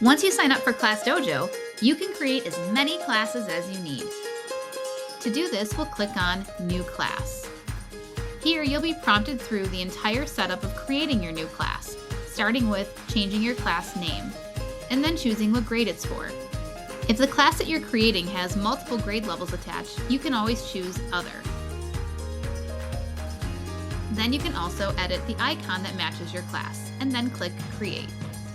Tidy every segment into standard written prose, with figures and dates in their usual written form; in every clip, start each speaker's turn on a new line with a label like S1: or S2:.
S1: Once you sign up for ClassDojo, you can create as many classes as you need. To do this, we'll click on New Class. Here, you'll be prompted through the entire setup of creating your new class, starting with changing your class name, and then choosing what grade it's for. If the class that you're creating has multiple grade levels attached, you can always choose Other. Then you can also edit the icon that matches your class, and then click Create.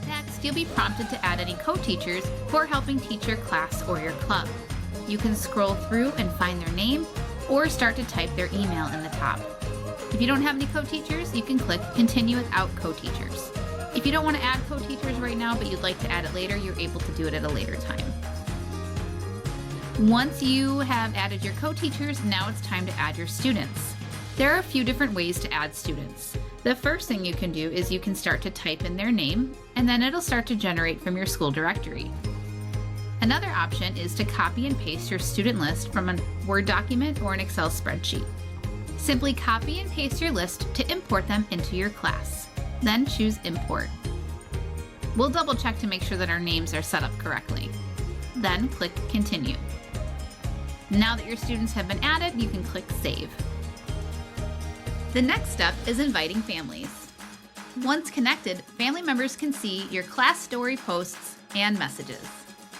S1: Next, you'll be prompted to add any co-teachers who are helping teach your class or your club. You can scroll through and find their name, or start to type their email in the top. If you don't have any co-teachers, you can click Continue without co-teachers. If you don't want to add co-teachers right now, but you'd like to add it later, you're able to do it at a later time. Once you have added your co-teachers, now it's time to add your students. There are a few different ways to add students. The first thing you can do is you can start to type in their name, and then it'll start to generate from your school directory. Another option is to copy and paste your student list from a Word document or an Excel spreadsheet. Simply copy and paste your list to import them into your class. Then choose Import. We'll double check to make sure that our names are set up correctly. Then click Continue. Now that your students have been added, you can click Save. The next step is inviting families. Once connected, family members can see your class story posts and messages.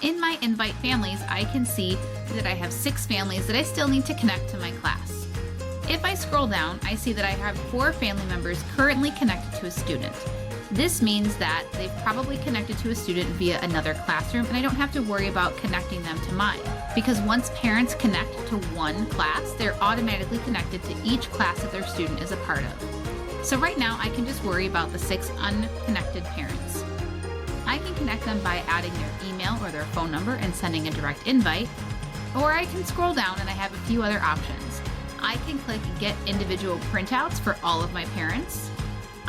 S1: In my Invite Families, I can see that I have 6 families that I still need to connect to my class. If I scroll down, I see that I have 4 family members currently connected to a student. This means that they've probably connected to a student via another classroom, and I don't have to worry about connecting them to mine. Because once parents connect to one class, they're automatically connected to each class that their student is a part of. So right now, I can just worry about the 6 unconnected parents. I can connect them by adding their email or their phone number and sending a direct invite, or I can scroll down and I have a few other options. I can click Get Individual Printouts for all of my parents.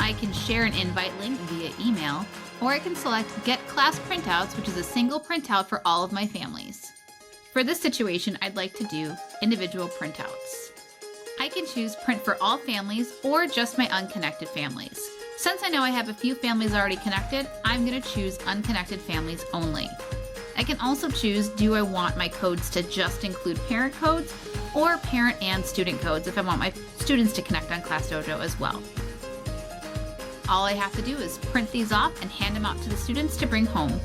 S1: I can share an invite link via email, or I can select Get Class Printouts, which is a single printout for all of my families. For this situation, I'd like to do individual printouts. I can choose Print for all families or just my unconnected families. Since I know I have a few families already connected, I'm going to choose unconnected families only. I can also choose, do I want my codes to just include parent codes or parent and student codes if I want my students to connect on ClassDojo as well. All I have to do is print these off and hand them out to the students to bring home.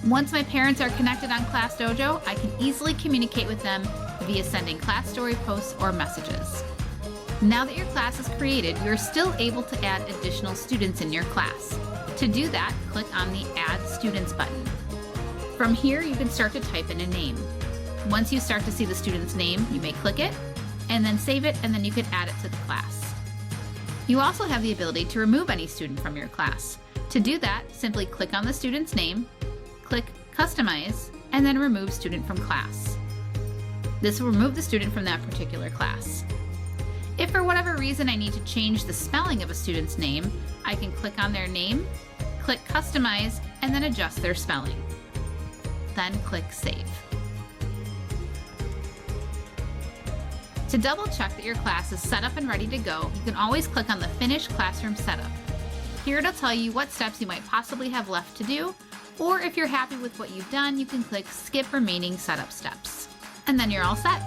S1: Once my parents are connected on ClassDojo, I can easily communicate with them via sending class story posts or messages. Now that your class is created, you're still able to add additional students in your class. To do that, click on the Add Students button. From here, you can start to type in a name. Once you start to see the student's name, you may click it, and then save it, and then you can add it to the class. You also have the ability to remove any student from your class. To do that, simply click on the student's name, click Customize, and then Remove Student from Class. This will remove the student from that particular class. If for whatever reason I need to change the spelling of a student's name, I can click on their name, click Customize, and then adjust their spelling. Then click Save. To double check that your class is set up and ready to go, you can always click on the Finish Classroom Setup. Here it'll tell you what steps you might possibly have left to do, or if you're happy with what you've done, you can click Skip Remaining Setup Steps. And then you're all set.